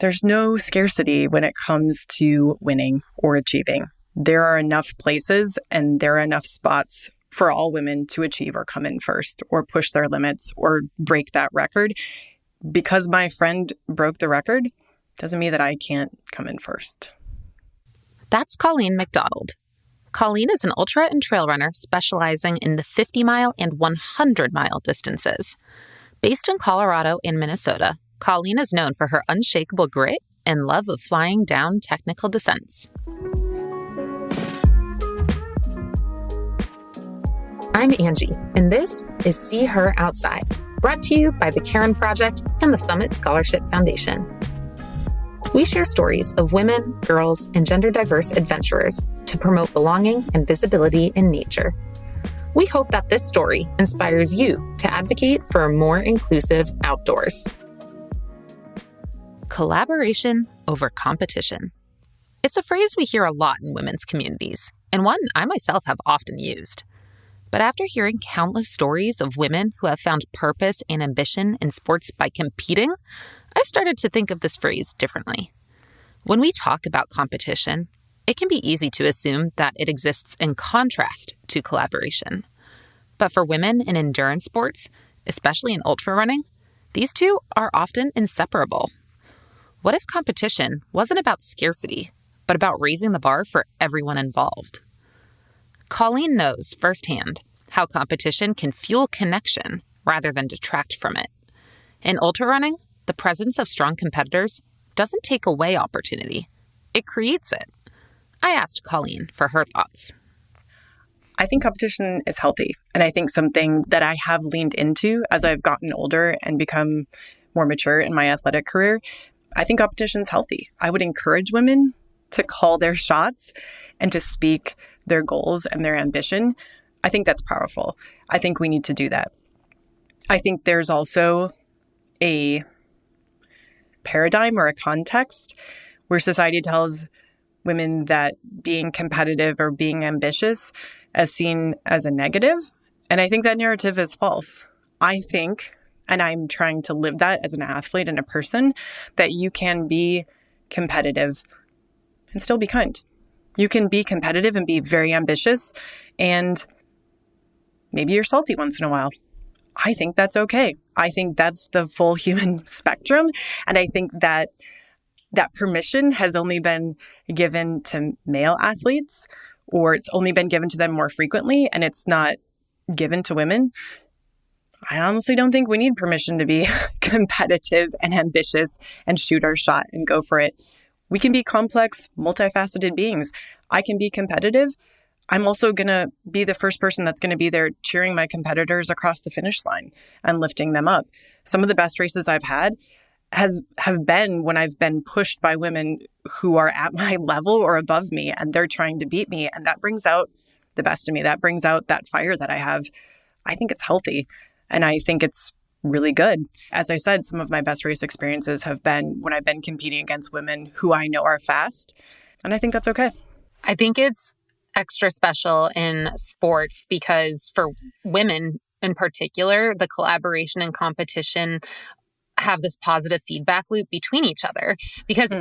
There's no scarcity when it comes to winning or achieving. There are enough places and there are enough spots for all women to achieve or come in first or push their limits or break that record. Because my friend broke the record doesn't mean that I can't come in first. That's Colleen MacDonald. Colleen is an ultra and trail runner specializing in the 50-mile and 100-mile distances. Based in Colorado and Minnesota, Colleen is known for her unshakable grit and love of flying down technical descents. I'm Angie, and this is See Her Outside, brought to you by the Karen Project and the Summit Scholarship Foundation. We share stories of women, girls, and gender-diverse adventurers to promote belonging and visibility in nature. We hope that this story inspires you to advocate for a more inclusive outdoors. Collaboration over competition. It's a phrase we hear a lot in women's communities, and one I myself have often used. But after hearing countless stories of women who have found purpose and ambition in sports by competing, I started to think of this phrase differently. When we talk about competition, it can be easy to assume that it exists in contrast to collaboration. But for women in endurance sports, especially in ultrarunning, these two are often inseparable. What if competition wasn't about scarcity, but about raising the bar for everyone involved? Colleen knows firsthand how competition can fuel connection rather than detract from it. In ultrarunning, the presence of strong competitors doesn't take away opportunity. It creates it. I asked Colleen for her thoughts. I think competition is healthy. And I think something that I have leaned into as I've gotten older and become more mature in my athletic career, I think competition is healthy. I would encourage women to call their shots and to speak their goals and their ambition. I think that's powerful. I think we need to do that. I think there's also a paradigm or a context where society tells women that being competitive or being ambitious is seen as a negative. And I think that narrative is false. I think, and I'm trying to live that as an athlete and a person, that you can be competitive and still be kind. You can be competitive and be very ambitious, and maybe you're salty once in a while. I think that's okay. I think that's the full human spectrum. And I think that that permission has only been given to male athletes, or it's only been given to them more frequently, and it's not given to women. I honestly don't think we need permission to be competitive and ambitious and shoot our shot and go for it. We can be complex, multifaceted beings. I can be competitive. I'm also going to be the first person that's going to be there cheering my competitors across the finish line and lifting them up. Some of the best races I've had have been when I've been pushed by women who are at my level or above me, and they're trying to beat me. And that brings out the best in me. That brings out that fire that I have. I think it's healthy, and I think it's really good. As I said, some of my best race experiences have been when I've been competing against women who I know are fast, and I think that's okay. I think it's extra special in sports because for women in particular, the collaboration and competition have this positive feedback loop between each other. Because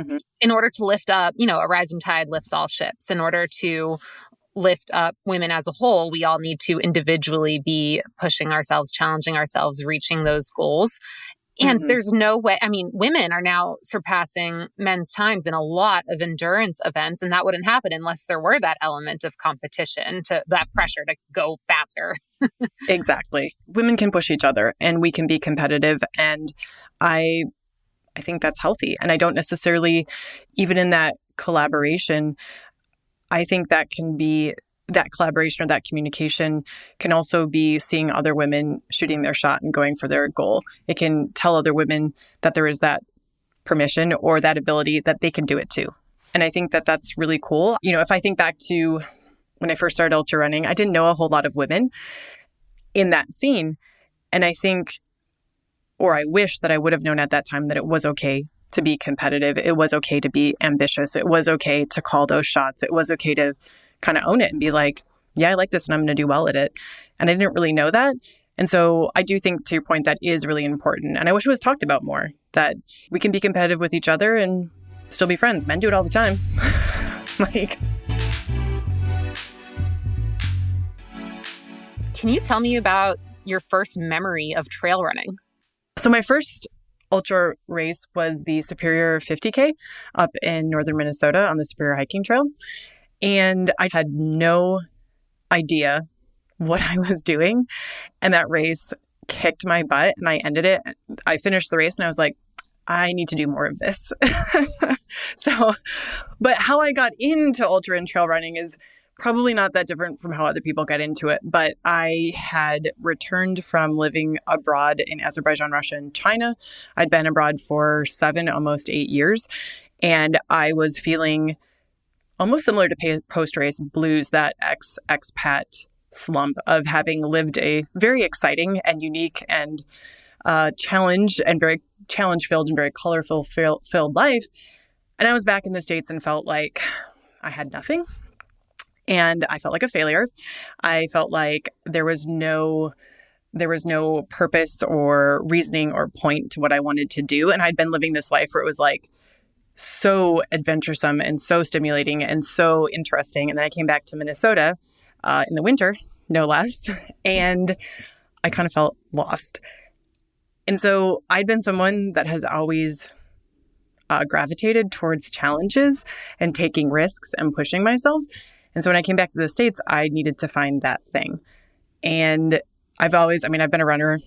in order to lift up, a rising tide lifts all ships. In order to lift up women as a whole, we all need to individually be pushing ourselves, challenging ourselves, reaching those goals. And there's no way, women are now surpassing men's times in a lot of endurance events, and that wouldn't happen unless there were that element of competition, to that pressure to go faster. Exactly. Women can push each other and we can be competitive. And I think that's healthy. And I don't necessarily, even in that collaboration, I think that can be that collaboration or that communication can also be seeing other women shooting their shot and going for their goal. It can tell other women that there is that permission or that ability that they can do it too. And I think that that's really cool. If I think back to when I first started ultra running, I didn't know a whole lot of women in that scene. And I think, or I wish that I would have known at that time that it was okay to be competitive. It was okay to be ambitious. It was okay to call those shots. It was okay to kind of own it and be like, yeah, I like this and I'm going to do well at it. And I didn't really know that And so I do think, to your point, that is really important. And I wish it was talked about more, that we can be competitive with each other and still be friends. Men do it all the time. Can you tell me about your first memory of trail running? So my first ultra race was the Superior 50K up in northern Minnesota on the Superior Hiking Trail. And I had no idea what I was doing. And that race kicked my butt and I ended it. I finished the race and I was like, I need to do more of this. But how I got into ultra and trail running is probably not that different from how other people get into it. But I had returned from living abroad in Azerbaijan, Russia, and China. I'd been abroad for 7, almost 8 years. And I was feeling almost similar to post-race blues, that expat slump of having lived a very exciting and unique and very challenge-filled and very colorful-filled life. And I was back in the States and felt like I had nothing. And I felt like a failure. I felt like there was no purpose or reasoning or point to what I wanted to do. And I'd been living this life where it was like so adventuresome and so stimulating and so interesting. And then I came back to Minnesota in the winter, no less, and I kind of felt lost. And so I'd been someone that has always gravitated towards challenges and taking risks and pushing myself. And so when I came back to the States, I needed to find that thing. And I've been a runner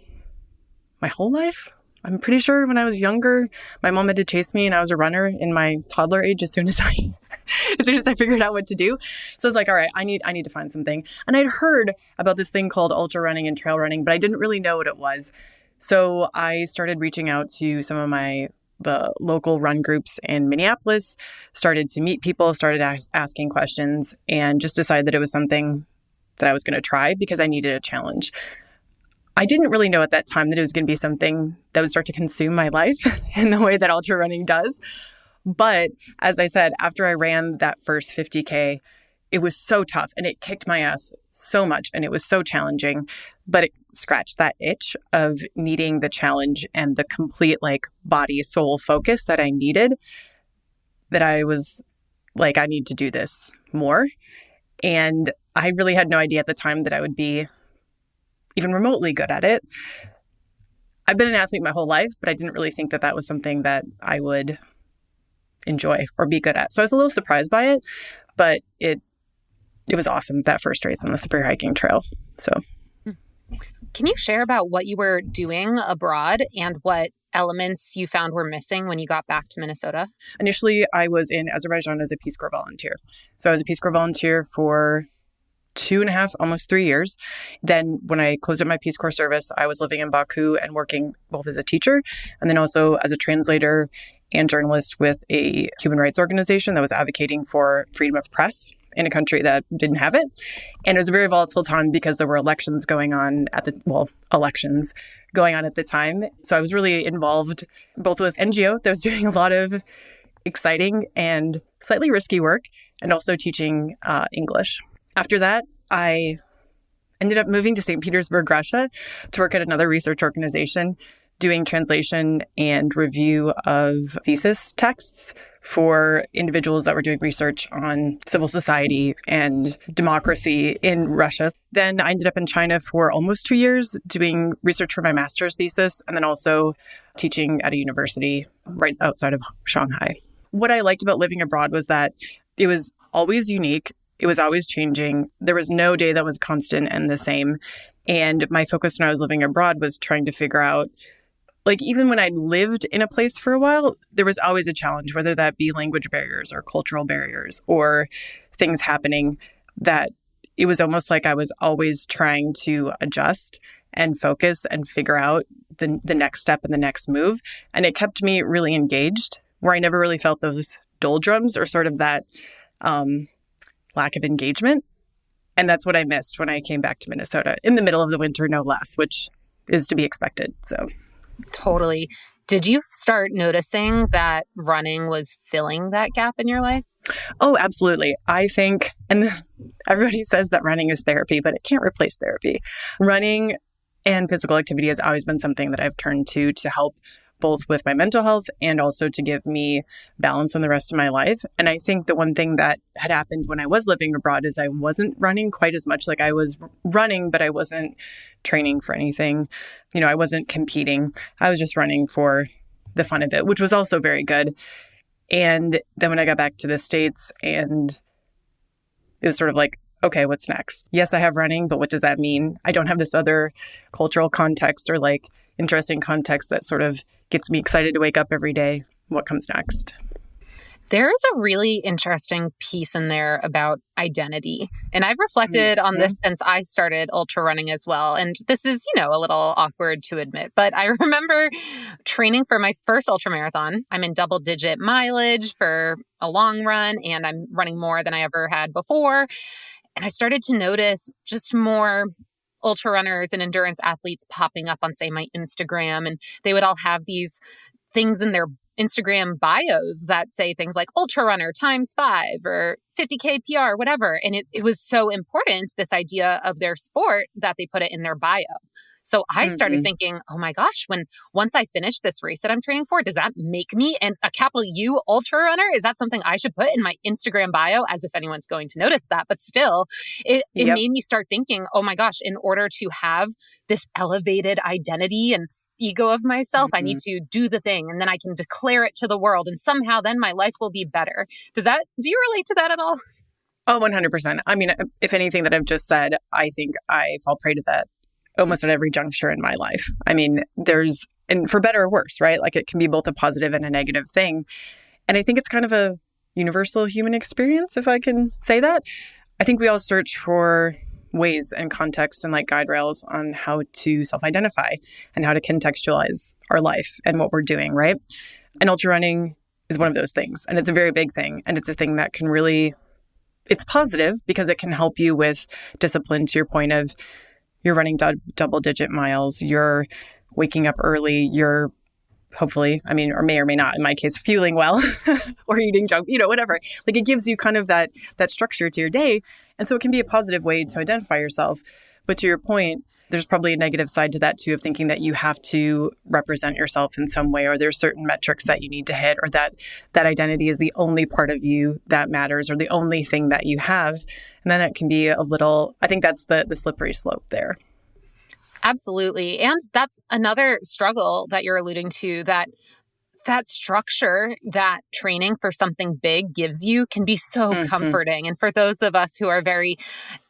my whole life. I'm pretty sure when I was younger, my mom had to chase me and I was a runner in my toddler age as soon as I figured out what to do. So I was like, all right, I need to find something. And I'd heard about this thing called ultra running and trail running, but I didn't really know what it was. So I started reaching out to some of the local run groups in Minneapolis, started to meet people, started asking questions, and just decided that it was something that I was going to try because I needed a challenge. I didn't really know at that time that it was going to be something that would start to consume my life in the way that ultra running does. But as I said, after I ran that first 50K, it was so tough and it kicked my ass so much and it was so challenging, but it scratched that itch of needing the challenge and the complete body, soul focus that I needed, that I was like, I need to do this more. And I really had no idea at the time that I would be even remotely good at it. I've been an athlete my whole life, but I didn't really think that that was something that I would enjoy or be good at. So I was a little surprised by it, but it was awesome, that first race on the Superior Hiking Trail. So, can you share about what you were doing abroad and what elements you found were missing when you got back to Minnesota? Initially, I was in Azerbaijan as a Peace Corps volunteer. So I was a Peace Corps volunteer for 2.5, almost 3 years. Then when I closed up my Peace Corps service, I was living in Baku and working both as a teacher and then also as a translator and journalist with a human rights organization that was advocating for freedom of press in a country that didn't have it. And it was a very volatile time because there were elections going on at the time. So I was really involved both with NGO that was doing a lot of exciting and slightly risky work and also teaching English. After that, I ended up moving to St. Petersburg, Russia to work at another research organization doing translation and review of thesis texts for individuals that were doing research on civil society and democracy in Russia. Then I ended up in China for almost 2 years doing research for my master's thesis and then also teaching at a university right outside of Shanghai. What I liked about living abroad was that it was always unique. It was always changing. There was no day that was constant and the same. And my focus when I was living abroad was trying to figure out, even when I lived in a place for a while, there was always a challenge, whether that be language barriers or cultural barriers or things happening, that it was almost like I was always trying to adjust and focus and figure out the next step and the next move. And it kept me really engaged, where I never really felt those doldrums or sort of that lack of engagement. And that's what I missed when I came back to Minnesota in the middle of the winter, no less, which is to be expected. So. Totally. Did you start noticing that running was filling that gap in your life? Oh, absolutely. I think, and everybody says that running is therapy, but it can't replace therapy. Running And physical activity has always been something that I've turned to help both with my mental health and also to give me balance in the rest of my life. And I think the one thing that had happened when I was living abroad is I wasn't running quite as much. Like I was running, but I wasn't training for anything. I wasn't competing. I was just running for the fun of it, which was also very good. And then when I got back to the States, and it was sort of like, okay, what's next? Yes, I have running, but what does that mean? I don't have this other cultural context or like interesting context that sort of gets me excited to wake up every day. What comes next? There is a really interesting piece in there about identity. And I've reflected on this since I started ultra running as well. And this is, a little awkward to admit, but I remember training for my first ultra marathon. I'm in double digit mileage for a long run, and I'm running more than I ever had before. And I started to notice just more ultra runners and endurance athletes popping up on, say, my Instagram. And they would all have these things in their Instagram bios that say things like ultra runner ×5 or 50K PR, whatever. And it was so important, this idea of their sport, that they put it in their bio. So I started thinking, oh my gosh, once I finish this race that I'm training for, does that make me a capital U ultra runner? Is that something I should put in my Instagram bio, as if anyone's going to notice that? But still, it made me start thinking, oh my gosh, in order to have this elevated identity and ego of myself, I need to do the thing, and then I can declare it to the world, and somehow then my life will be better. Do you relate to that at all? Oh, 100%. I mean, if anything that I've just said, I think I fall prey to that almost at every juncture in my life. I mean, and for better or worse, right? Like it can be both a positive and a negative thing. And I think it's kind of a universal human experience, if I can say that. I think we all search for ways and context and like guide rails on how to self-identify and how to contextualize our life and what we're doing, right? And ultra running is one of those things. And it's a very big thing. And it's a thing that can it's positive because it can help you with discipline, to your point of you're running double digit miles, you're waking up early, you're hopefully, or may or may not, in my case, fueling well or eating junk, whatever. Like it gives you kind of that structure to your day. And so it can be a positive way to identify yourself. But to your point, there's probably a negative side to that too, of thinking that you have to represent yourself in some way, or there's certain metrics that you need to hit, or that identity is the only part of you that matters, or the only thing that you have. And then it can be I think that's the slippery slope there. Absolutely. And that's another struggle that you're alluding to, that structure that training for something big gives you can be so comforting. And for those of us who are very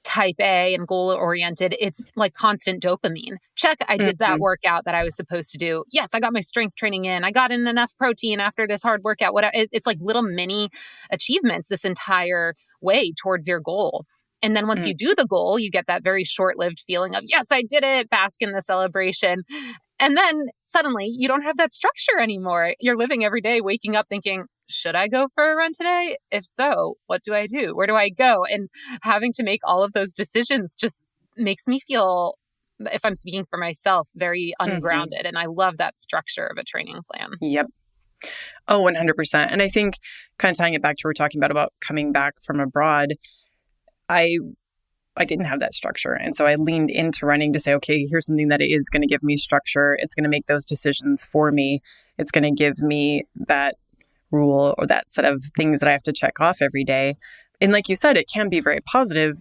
type A and goal oriented, it's like constant dopamine. Check, I did that workout that I was supposed to do. Yes, I got my strength training in. I got in enough protein after this hard workout. It's like little mini achievements this entire way towards your goal. And then once you do the goal, you get that very short-lived feeling of, yes, I did it, bask in the celebration. And then suddenly you don't have that structure anymore. You're living every day, waking up thinking, should I go for a run today? If so, what do I do? Where do I go? And having to make all of those decisions just makes me feel, if I'm speaking for myself, very ungrounded. And I love that structure of a training plan. Yep. Oh, 100%. And I think kind of tying it back to what we're talking about coming back from abroad, I didn't have that structure. And so I leaned into running to say, okay, here's something that is going to give me structure. It's going to make those decisions for me. It's going to give me that rule or that set of things that I have to check off every day. And like you said, it can be very positive,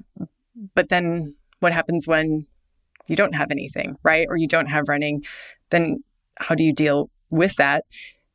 but then what happens when you don't have anything, right? Or you don't have running? Then how do you deal with that?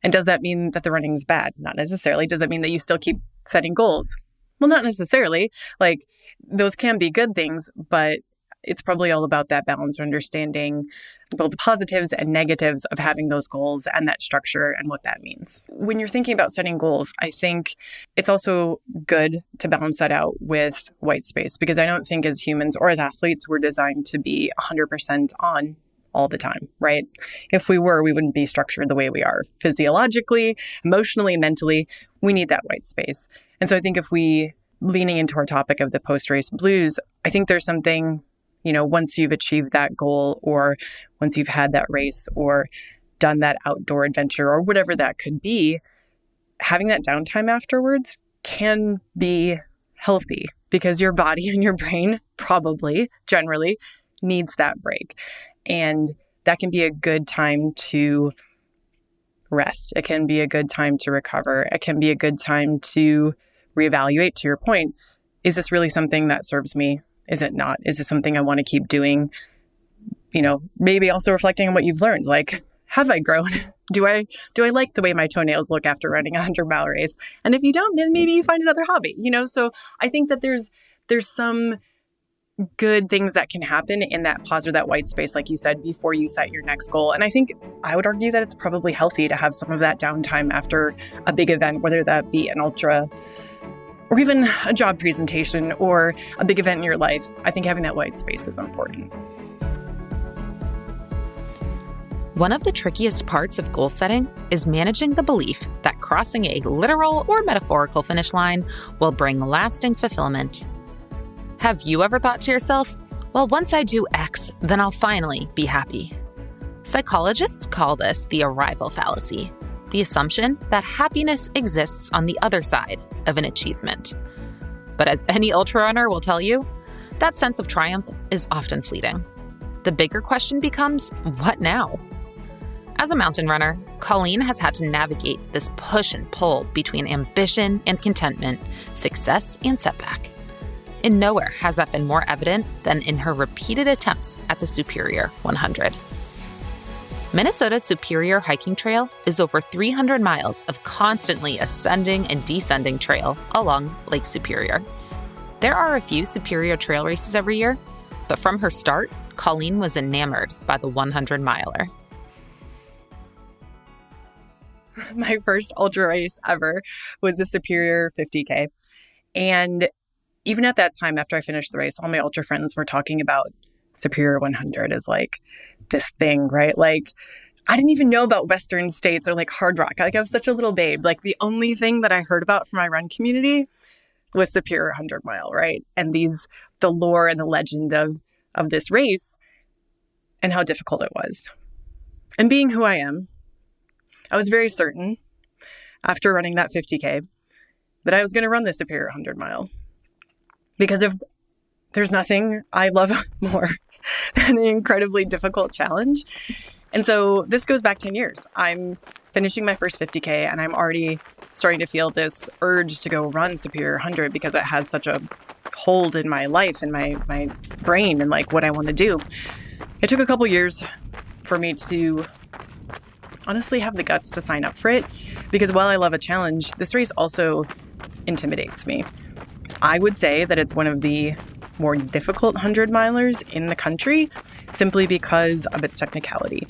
And does that mean that the running is bad? Not necessarily. Does that mean that you still keep setting goals? Well, not necessarily. Like those can be good things, but it's probably all about that balance or understanding both the positives and negatives of having those goals and that structure and what that means. When you're thinking about setting goals, I think it's also good to balance that out with white space, because I don't think as humans or as athletes, we're designed to be 100% on all the time, right? If we were, we wouldn't be structured the way we are physiologically, emotionally, mentally. We need that white space. And so I think if we, leaning into our topic of the post-race blues, I think there's something, once you've achieved that goal, or once you've had that race or done that outdoor adventure or whatever that could be, having that downtime afterwards can be healthy, because your body and your brain probably generally needs that break. And that can be a good time to rest. It can be a good time to recover. It can be a good time to reevaluate, to your point. Is this really something that serves me? Is it not? Is this something I want to keep doing? Maybe also reflecting on what you've learned. Like, have I grown? Do I like the way my toenails look after running a 100-mile race? And if you don't, then maybe you find another hobby, So I think that there's some good things that can happen in that pause or that white space, like you said, before you set your next goal. And I think I would argue that it's probably healthy to have some of that downtime after a big event, whether that be an ultra or even a job presentation or a big event in your life. I think having that white space is important. One of the trickiest parts of goal setting is managing the belief that crossing a literal or metaphorical finish line will bring lasting fulfillment. Have you ever thought to yourself, well, once I do X, then I'll finally be happy? Psychologists call this the arrival fallacy, the assumption that happiness exists on the other side of an achievement. But as any ultrarunner will tell you, that sense of triumph is often fleeting. The bigger question becomes, what now? As a mountain runner, Colleen has had to navigate this push and pull between ambition and contentment, success and setback. And nowhere has that been more evident than in her repeated attempts at the Superior 100. Minnesota's Superior hiking trail is over 300 miles of constantly ascending and descending trail along Lake Superior. There are a few Superior trail races every year, but from her start, Colleen was enamored by the 100-miler. My first ultra race ever was the Superior 50K. And even at that time, after I finished the race, all my ultra friends were talking about Superior 100 as like this thing, right? Like, I didn't even know about Western States or like Hard Rock. Like, I was such a little babe. Like, the only thing that I heard about from my run community was Superior 100-mile, right? And the lore and the legend of this race and how difficult it was. And being who I am, I was very certain after running that 50K that I was going to run the Superior 100-mile. Because there's nothing I love more than an incredibly difficult challenge. And so this goes back 10 years. I'm finishing my first 50K and I'm already starting to feel this urge to go run Superior 100 because it has such a hold in my life and my brain and like what I want to do. It took a couple years for me to honestly have the guts to sign up for it because while I love a challenge, this race also intimidates me. I would say that it's one of the more difficult 100-milers in the country simply because of its technicality.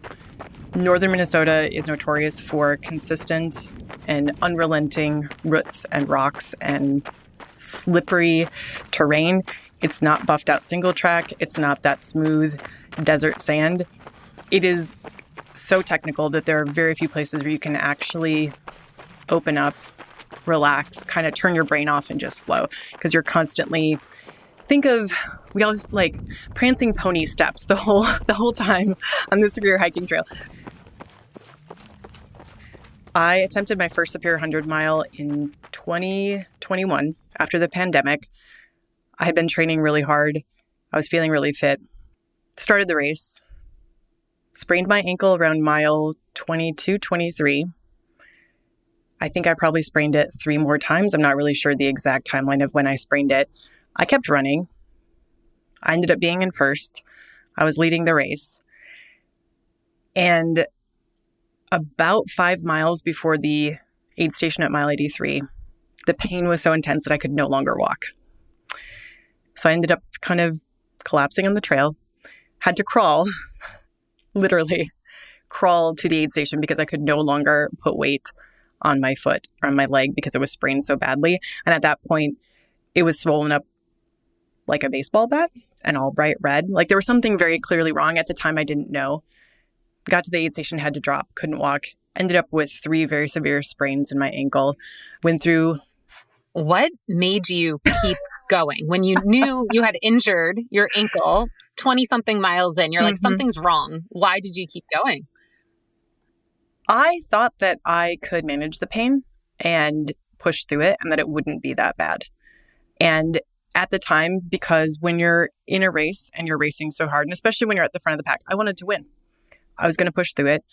Northern Minnesota is notorious for consistent and unrelenting roots and rocks and slippery terrain. It's not buffed out single track. It's not that smooth desert sand. It is so technical that there are very few places where you can actually open up, relax, kind of turn your brain off and just flow because you're constantly we always like prancing pony steps the whole time on the Superior hiking trail. I attempted my first Superior 100-mile in 2021 after the pandemic. I had been training really hard. I was feeling really fit. Started the race. Sprained my ankle around mile 22, 23. I think I probably sprained it 3 more times. I'm not really sure the exact timeline of when I sprained it. I kept running. I ended up being in first. I was leading the race. And about 5 miles before the aid station at mile 83, the pain was so intense that I could no longer walk. So I ended up kind of collapsing on the trail, had to crawl, literally crawl to the aid station because I could no longer put weight on my foot or on my leg because it was sprained so badly. And at that point, it was swollen up like a baseball bat and all bright red. Like there was something very clearly wrong. At the time, I didn't know. Got to the aid station, had to drop, couldn't walk. Ended up with 3 very severe sprains in my ankle. Went through. What made you keep going when you knew you had injured your ankle 20-something miles in? You're like, something's wrong. Why did you keep going? I thought that I could manage the pain and push through it and that it wouldn't be that bad. And at the time, because when you're in a race and you're racing so hard, and especially when you're at the front of the pack, I wanted to win. I was going to push through it.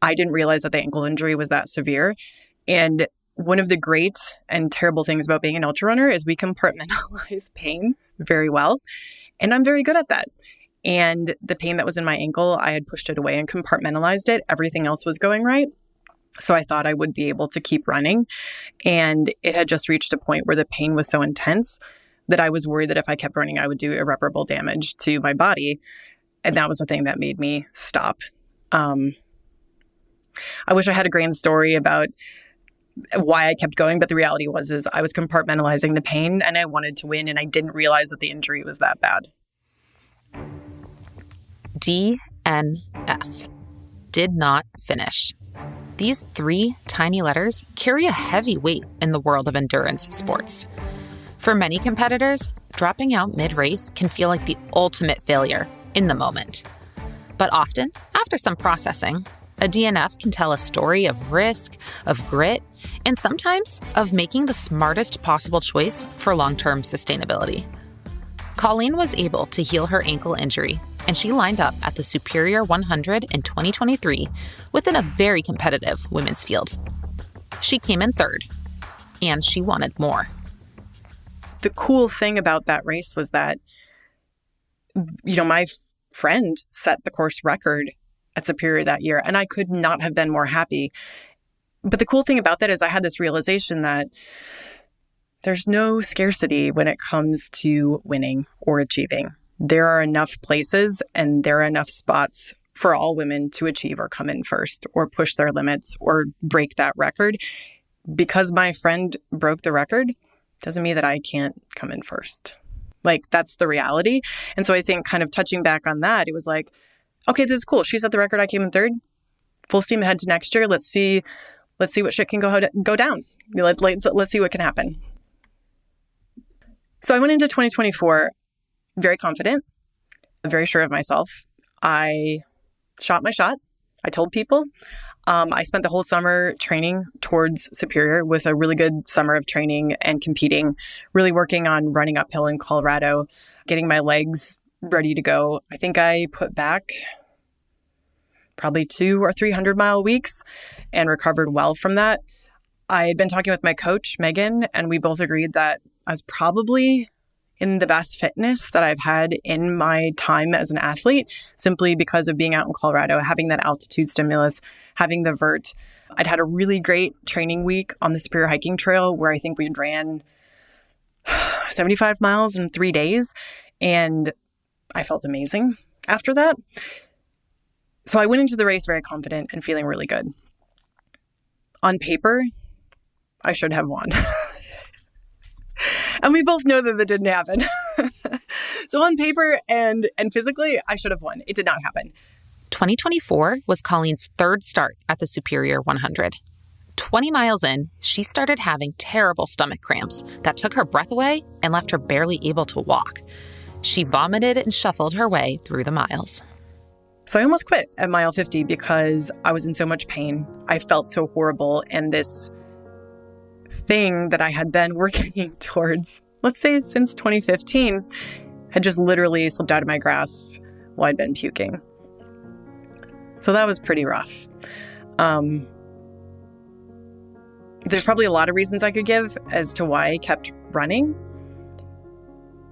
I didn't realize that the ankle injury was that severe. And one of the great and terrible things about being an ultra runner is we compartmentalize pain very well. And I'm very good at that. And the pain that was in my ankle, I had pushed it away and compartmentalized it. Everything else was going right. So I thought I would be able to keep running. And it had just reached a point where the pain was so intense that I was worried that if I kept running, I would do irreparable damage to my body. And that was the thing that made me stop. I wish I had a grand story about why I kept going, but the reality is I was compartmentalizing the pain and I wanted to win, and I didn't realize that the injury was that bad. DNF. Did not finish. These 3 tiny letters carry a heavy weight in the world of endurance sports. For many competitors, dropping out mid-race can feel like the ultimate failure in the moment. But often, after some processing, a DNF can tell a story of risk, of grit, and sometimes of making the smartest possible choice for long-term sustainability. Colleen was able to heal her ankle injury, and she lined up at the Superior 100 in 2023 within a very competitive women's field. She came in 3rd, and she wanted more. The cool thing about that race was that, my friend set the course record at Superior that year, and I could not have been more happy. But the cool thing about that is I had this realization that there's no scarcity when it comes to winning or achieving. There are enough places and there are enough spots for all women to achieve or come in first or push their limits or break that record. Because my friend broke the record doesn't mean that I can't come in first. That's the reality. And so I think kind of touching back on that, it was like, okay, this is cool. She set the record. I came in 3rd. Full steam ahead to next year. Let's see what shit can go down. Let's see what can happen. So I went into 2024 very confident, very sure of myself. I shot my shot. I told people. I spent the whole summer training towards Superior with a really good summer of training and competing, really working on running uphill in Colorado, getting my legs ready to go. I think I put back probably 200 or 300 mile weeks and recovered well from that. I had been talking with my coach, Megan, and we both agreed that I was probably in the best fitness that I've had in my time as an athlete, simply because of being out in Colorado, having that altitude stimulus, having the vert. I'd had a really great training week on the Superior Hiking Trail where I think we ran 75 miles in 3 days, and I felt amazing after that. So I went into the race very confident and feeling really good. On paper, I should have won. And we both know that that didn't happen. So on paper and physically, I should have won. It did not happen. 2024 was Colleen's 3rd start at the Superior 100. 20 miles in, she started having terrible stomach cramps that took her breath away and left her barely able to walk. She vomited and shuffled her way through the miles. So I almost quit at mile 50 because I was in so much pain. I felt so horrible, and this thing that I had been working towards, let's say since 2015, had just literally slipped out of my grasp while I'd been puking. So that was pretty rough. There's probably a lot of reasons I could give as to why I kept running.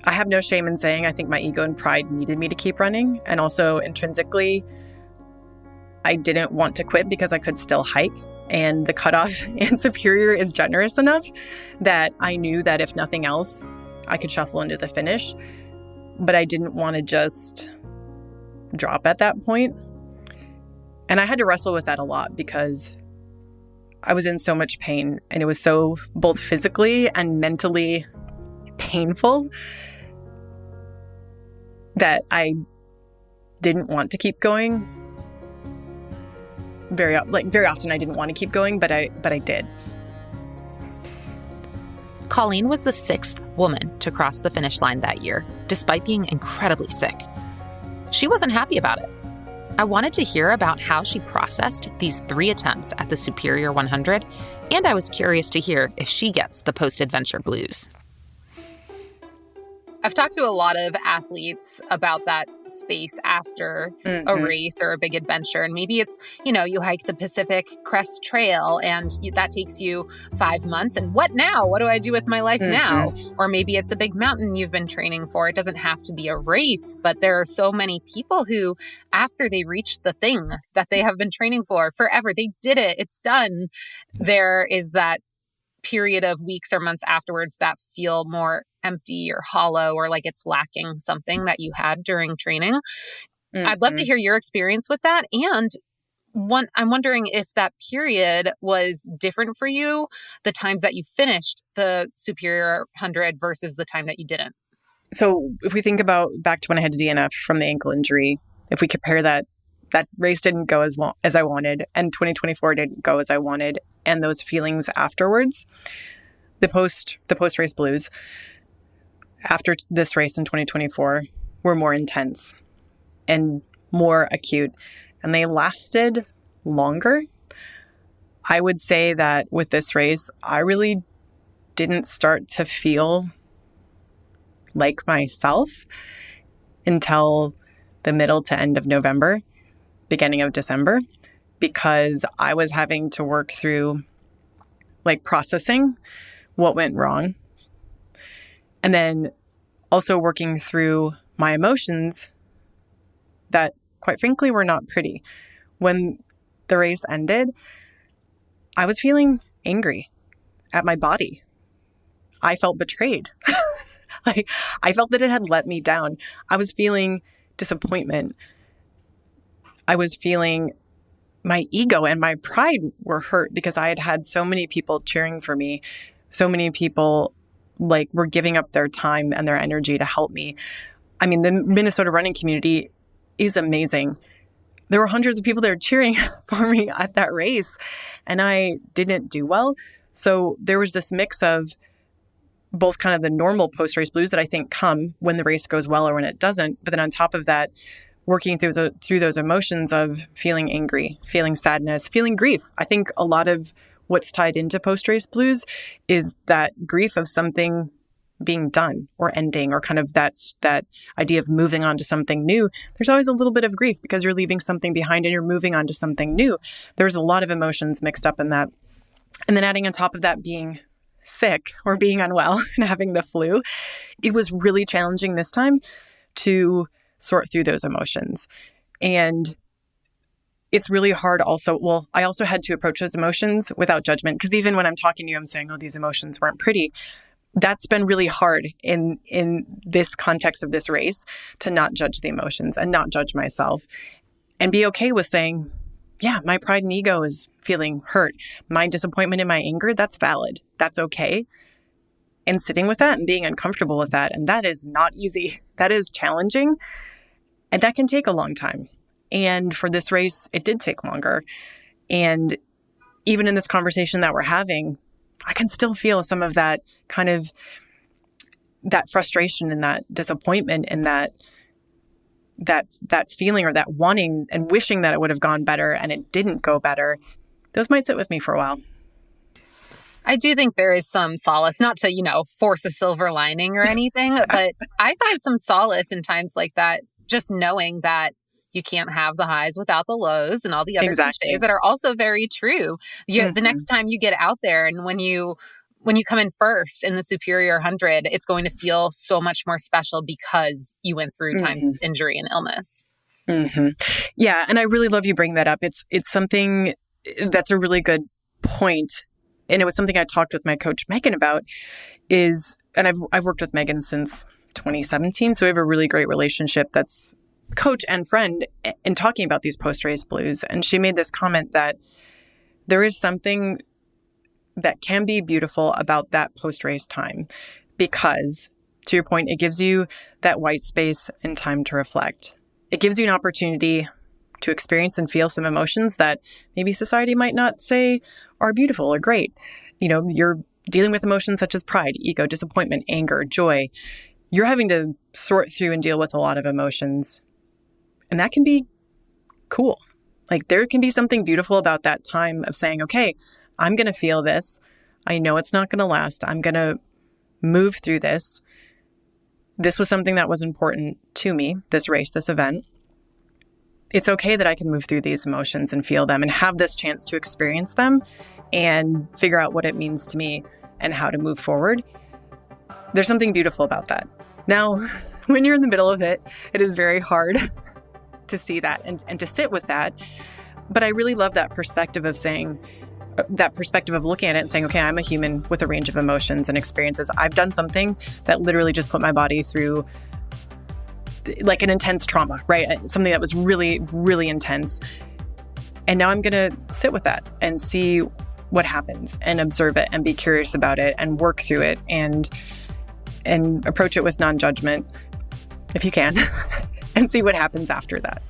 I have no shame in saying I think my ego and pride needed me to keep running. And also intrinsically, I didn't want to quit because I could still hike. And the cutoff in Superior is generous enough that I knew that if nothing else, I could shuffle into the finish. But I didn't want to just drop at that point. And I had to wrestle with that a lot because I was in so much pain, and it was so both physically and mentally painful that I didn't want to keep going. Very often I didn't want to keep going, but I did. Colleen was the 6th woman to cross the finish line that year, despite being incredibly sick. She wasn't happy about it. I wanted to hear about how she processed these 3 attempts at the Superior 100, and I was curious to hear if she gets the post-adventure blues. I've talked to a lot of athletes about that space after a race or a big adventure. And maybe it's, you hike the Pacific Crest Trail and that takes you 5 months. And what now? What do I do with my life now? Or maybe it's a big mountain you've been training for. It doesn't have to be a race, but there are so many people who, after they reach the thing that they have been training for forever, they did it, it's done. There is that period of weeks or months afterwards that feel more empty or hollow, or like it's lacking something that you had during training. I'd love to hear your experience with that. And I'm wondering if that period was different for you, the times that you finished the Superior 100 versus the time that you didn't. So if we think about back to when I had a DNF from the ankle injury, if we compare that race didn't go as well as I wanted, and 2024 didn't go as I wanted, and those feelings afterwards, the post race blues after this race in 2024 were more intense and more acute, and they lasted longer. I would say that with this race, I really didn't start to feel like myself until the middle to end of November, beginning of December, because I was having to work through processing what went wrong. And then also working through my emotions that, quite frankly, were not pretty. When the race ended, I was feeling angry at my body. I felt betrayed. I felt that it had let me down. I was feeling disappointment. I was feeling my ego and my pride were hurt because I had had so many people cheering for me. So many people were giving up their time and their energy to help me. I mean, the Minnesota running community is amazing. There were hundreds of people there cheering for me at that race, and I didn't do well. So there was this mix of both kind of the normal post-race blues that I think come when the race goes well or when it doesn't. But then on top of that, working through those emotions of feeling angry, feeling sadness, feeling grief. I think a lot of what's tied into post-race blues is that grief of something being done or ending, or kind of that idea of moving on to something new. There's always a little bit of grief because you're leaving something behind and you're moving on to something new. There's a lot of emotions mixed up in that. And then adding on top of that being sick or being unwell and having the flu, it was really challenging this time to sort through those emotions. And it's really hard also. Well, I also had to approach those emotions without judgment, because even when I'm talking to you, I'm saying, oh, these emotions weren't pretty. That's been really hard in this context of this race, to not judge the emotions and not judge myself and be okay with saying, yeah, my pride and ego is feeling hurt. My disappointment and my anger, that's valid. That's okay. And sitting with that and being uncomfortable with that. And that is not easy. That is challenging. And that can take a long time. And for this race, it did take longer. And even in this conversation that we're having, I can still feel some of that kind of that frustration and that disappointment and that feeling, or that wanting and wishing that it would have gone better and it didn't go better. Those might sit with me for a while. I do think there is some solace, not to, force a silver lining or anything, but I find some solace in times like that, just knowing that you can't have the highs without the lows and all the other cliches that are also very true. The next time you get out there, and when you come in first in the Superior 100, it's going to feel so much more special because you went through times of injury and illness. Yeah. And I really love you bringing that up. It's something that's a really good point. And it was something I talked with my coach, Megan, about and I've worked with Megan since 2017. So we have a really great relationship that's coach and friend in talking about these post-race blues. And she made this comment that there is something that can be beautiful about that post-race time, because, to your point, it gives you that white space and time to reflect. It gives you an opportunity to experience and feel some emotions that maybe society might not say are beautiful or great. You're dealing with emotions such as pride, ego, disappointment, anger, joy. You're having to sort through and deal with a lot of emotions. And that can be cool. There can be something beautiful about that time of saying, okay, I'm going to feel this. I know it's not going to last. I'm going to move through this. This was something that was important to me, this race, this event. It's okay that I can move through these emotions and feel them and have this chance to experience them and figure out what it means to me and how to move forward. There's something beautiful about that. Now, when you're in the middle of it, it is very hard to see that and to sit with that. But I really love that perspective of looking at it and saying, okay, I'm a human with a range of emotions and experiences. I've done something that literally just put my body through like an intense trauma, right? Something that was really, really intense. And now I'm going to sit with that and see what happens and observe it and be curious about it and work through it and approach it with non-judgment if you can and see what happens after that.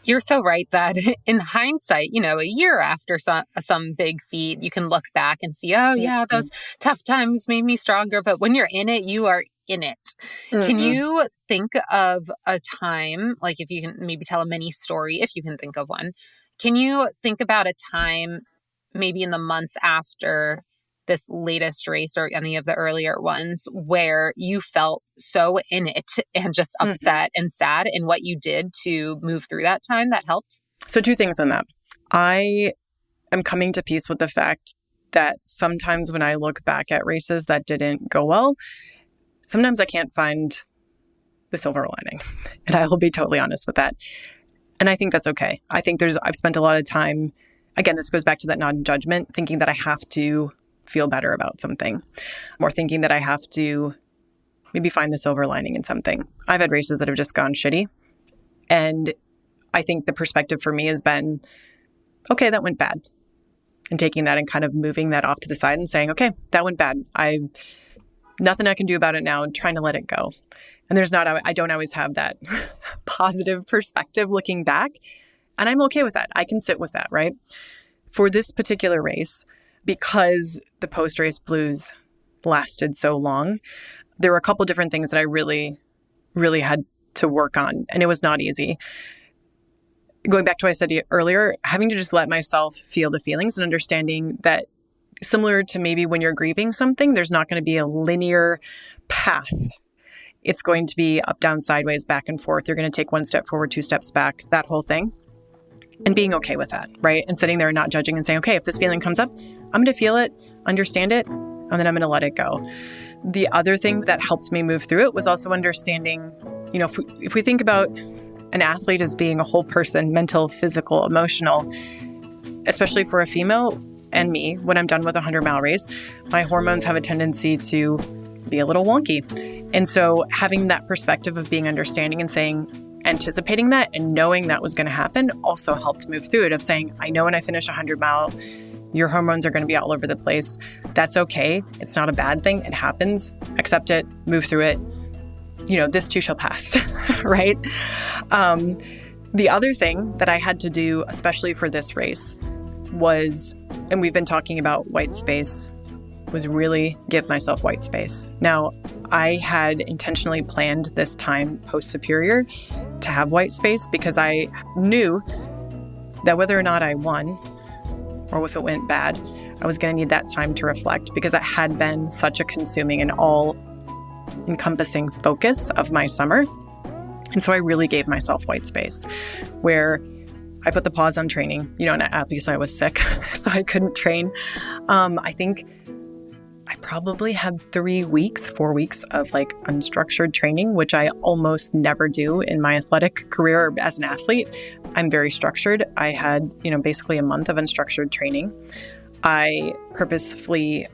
You're so right that in hindsight, a year after some big feat, you can look back and see, oh yeah, those tough times made me stronger. But when you're in it, you are in it. Mm-hmm. Can you think of a time, like if you can maybe tell a mini story, if you can think of one, can you think about a time maybe in the months after this latest race or any of the earlier ones where you felt so in it and just upset and sad, and what you did to move through that time that helped? So 2 things on that. I am coming to peace with the fact that sometimes when I look back at races that didn't go well, sometimes I can't find the silver lining. And I will be totally honest with that. And I think that's okay. I think I've spent a lot of time, again, this goes back to that non-judgment, thinking that I have to feel better about something, or thinking that I have to maybe find the silver lining in something. I've had races that have just gone shitty. And I think the perspective for me has been, okay, that went bad. And taking that and kind of moving that off to the side and saying, okay, that went bad. Nothing I can do about it now, and trying to let it go. And I don't always have that positive perspective looking back. And I'm okay with that. I can sit with that, right? For this particular race, because the post-race blues lasted so long, there were a couple different things that I really, really had to work on. And it was not easy. Going back to what I said earlier, having to just let myself feel the feelings and understanding that similar to maybe when you're grieving something, there's not going to be a linear path. It's going to be up, down, sideways, back and forth. You're going to take 1 step forward, 2 steps back, that whole thing. And being okay with that, right? And sitting there and not judging and saying, okay, if this feeling comes up, I'm going to feel it, understand it, and then I'm going to let it go. The other thing that helped me move through it was also understanding, if we think about an athlete as being a whole person, mental, physical, emotional, especially for a female and me, when I'm done with a 100-mile race, my hormones have a tendency to be a little wonky. And so having that perspective of being understanding and anticipating that and knowing that was going to happen also helped move through it, of saying, I know when I finish a 100-mile, your hormones are going to be all over the place. That's okay. It's not a bad thing. It happens. Accept it, move through it. This too shall pass, right? The other thing that I had to do, especially for this race, was, and we've been talking about white space, was really give myself white space. Now, I had intentionally planned this time post-Superior to have white space because I knew that whether or not I won or if it went bad, I was going to need that time to reflect because it had been such a consuming and all-encompassing focus of my summer. And so I really gave myself white space where I put the pause on training, and obviously I was sick, so I couldn't train. I think I probably had 4 weeks of unstructured training, which I almost never do in my athletic career as an athlete. I'm very structured. I had, basically a month of unstructured training. I purposefully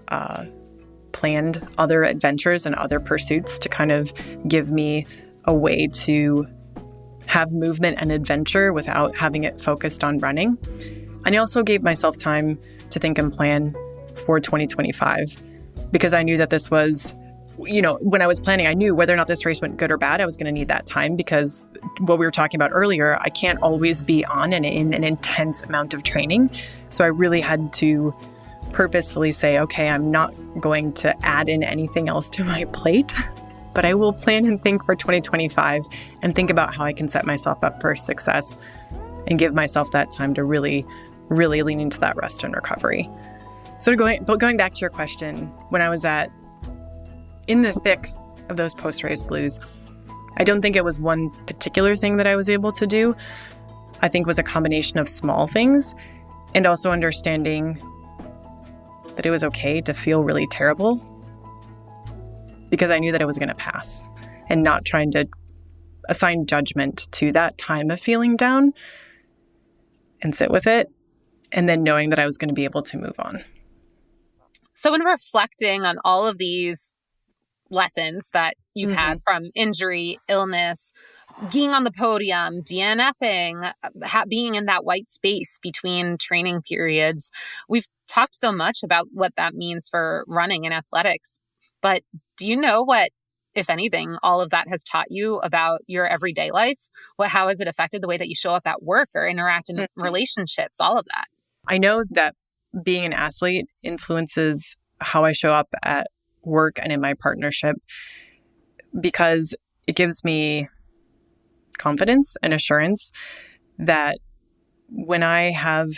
planned other adventures and other pursuits to kind of give me a way to have movement and adventure without having it focused on running. And I also gave myself time to think and plan for 2025 because I knew that this was, when I was planning, I knew whether or not this race went good or bad, I was going to need that time because what we were talking about earlier, I can't always be on and in an intense amount of training. So I really had to purposefully say, okay, I'm not going to add in anything else to my plate, but I will plan and think for 2025 and think about how I can set myself up for success and give myself that time to really, really lean into that rest and recovery. So going back to your question, when I was in the thick of those post-race blues. I don't think it was one particular thing that I was able to do. I think it was a combination of small things and also understanding that it was okay to feel really terrible because I knew that it was going to pass, and not trying to assign judgment to that time of feeling down and sit with it, and then knowing that I was going to be able to move on. So in reflecting on all of these lessons that you've had from injury, illness, being on the podium, DNFing, being in that white space between training periods, we've talked so much about what that means for running and athletics. But do you know what, if anything, all of that has taught you about your everyday life? How has it affected the way that you show up at work or interact in relationships, all of that? I know that being an athlete influences how I show up at work and in my partnership, because it gives me confidence and assurance that when I have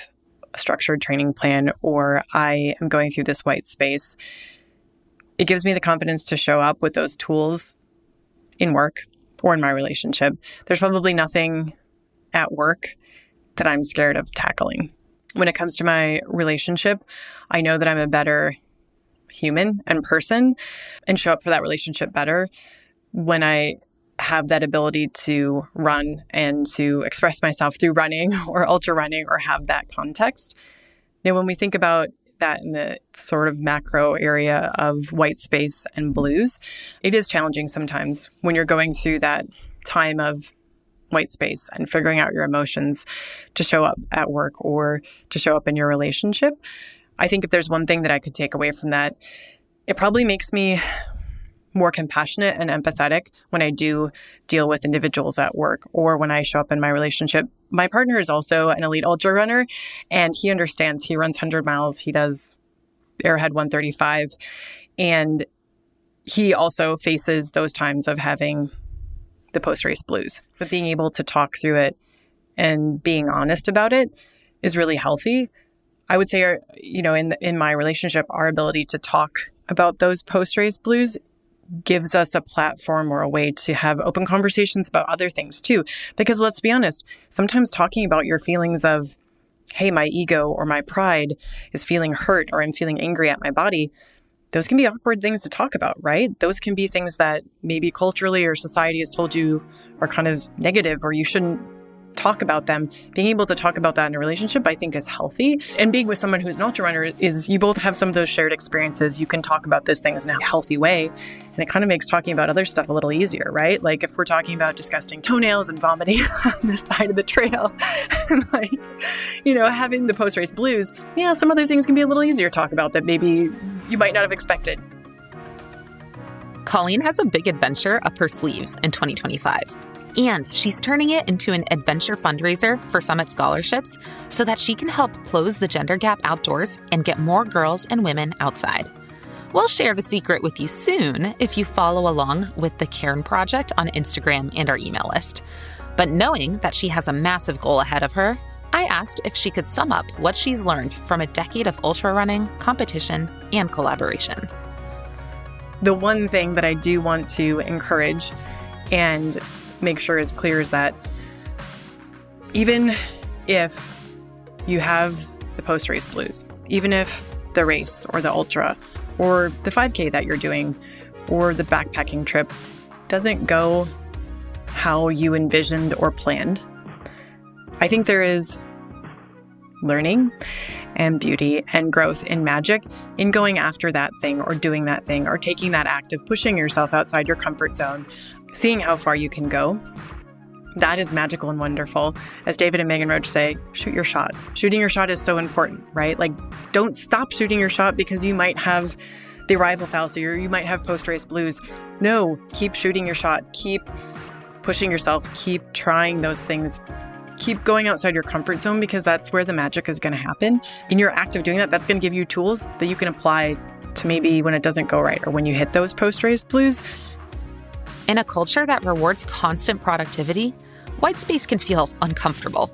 a structured training plan or I am going through this white space, it gives me the confidence to show up with those tools in work or in my relationship. There's probably nothing at work that I'm scared of tackling. When it comes to my relationship, I know that I'm a better human and person and show up for that relationship better when I have that ability to run and to express myself through running or ultra running or have that context. Now, when we think about that in the sort of macro area of white space and blues, it is challenging sometimes when you're going through that time of white space and figuring out your emotions to show up at work or to show up in your relationship. I think if there's one thing that I could take away from that, it probably makes me more compassionate and empathetic when I do deal with individuals at work or when I show up in my relationship. My partner is also an elite ultra runner, and he understands. He runs 100 miles. He does Arrowhead 135. And he also faces those times of having the post-race blues. But being able to talk through it and being honest about it is really healthy. I would say, in my relationship, our ability to talk about those post-race blues gives us a platform or a way to have open conversations about other things too. Because let's be honest, sometimes talking about your feelings of, hey, my ego or my pride is feeling hurt or I'm feeling angry at my body, those can be awkward things to talk about, right? Those can be things that maybe culturally or society has told you are kind of negative or you shouldn't talk about them. Being able to talk about that in a relationship, I think, is healthy. And being with someone who's an ultra runner is you both have some of those shared experiences. You can talk about those things in a healthy way. And it kind of makes talking about other stuff a little easier, right? Like if we're talking about disgusting toenails and vomiting on the side of the trail, and having the post-race blues, some other things can be a little easier to talk about that maybe you might not have expected. Colleen has a big adventure up her sleeves in 2025. And she's turning it into an adventure fundraiser for Summit scholarships so that she can help close the gender gap outdoors and get more girls and women outside. We'll share the secret with you soon if you follow along with the Cairn Project on Instagram and our email list. But knowing that she has a massive goal ahead of her, I asked if she could sum up what she's learned from a decade of ultra running, competition, and collaboration. The one thing that I do want to encourage and make sure is clear is that even if you have the post-race blues, even if the race or the ultra or the 5K that you're doing or the backpacking trip doesn't go how you envisioned or planned, I think there is learning and beauty and growth and magic in going after that thing or doing that thing or taking that act of pushing yourself outside your comfort zone, seeing how far you can go. That is magical and wonderful. As David and Megan Roach say, shoot your shot. Shooting your shot is so important, right? Like, don't stop shooting your shot because you might have the arrival fallacy or you might have post-race blues. No, keep shooting your shot. Keep pushing yourself. Keep trying those things. Keep going outside your comfort zone because that's where the magic is going to happen. In your act of doing that, that's going to give you tools that you can apply to maybe when it doesn't go right or when you hit those post-race blues. In a culture that rewards constant productivity, white space can feel uncomfortable.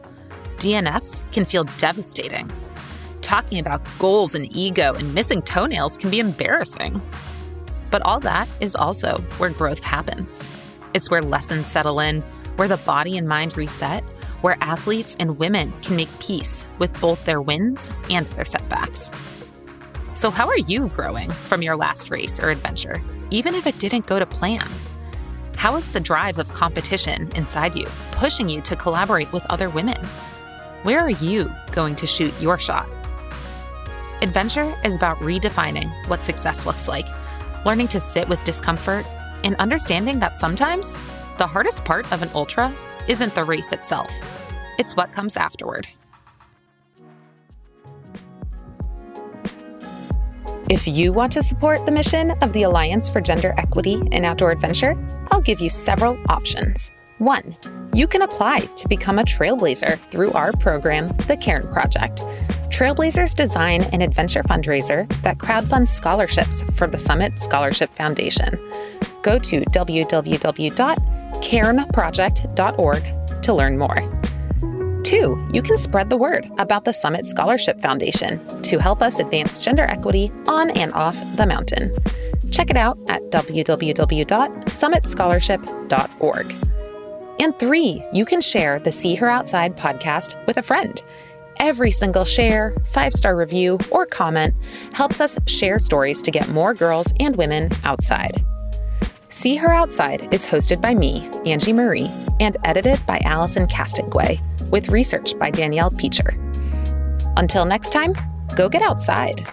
DNFs can feel devastating. Talking about goals and ego and missing toenails can be embarrassing. But all that is also where growth happens. It's where lessons settle in, where the body and mind reset, where athletes and women can make peace with both their wins and their setbacks. So how are you growing from your last race or adventure, even if it didn't go to plan? How is the drive of competition inside you pushing you to collaborate with other women? Where are you going to shoot your shot? Adventure is about redefining what success looks like, learning to sit with discomfort, and understanding that sometimes the hardest part of an ultra isn't the race itself. It's what comes afterward. If you want to support the mission of the Alliance for Gender Equity in Outdoor Adventure, I'll give you several options. 1, you can apply to become a trailblazer through our program, the Cairn Project. Trailblazers design an adventure fundraiser that crowdfunds scholarships for the Summit Scholarship Foundation. Go to www.cairnproject.org to learn more. 2, you can spread the word about the Summit Scholarship Foundation to help us advance gender equity on and off the mountain. Check it out at www.summitscholarship.org. And 3, you can share the See Her Outside podcast with a friend. Every single share, 5-star review, or comment helps us share stories to get more girls and women outside. See Her Outside is hosted by me, Angie Marie, and edited by Allison Castonguay, with research by Danielle Peacher. Until next time, go get outside.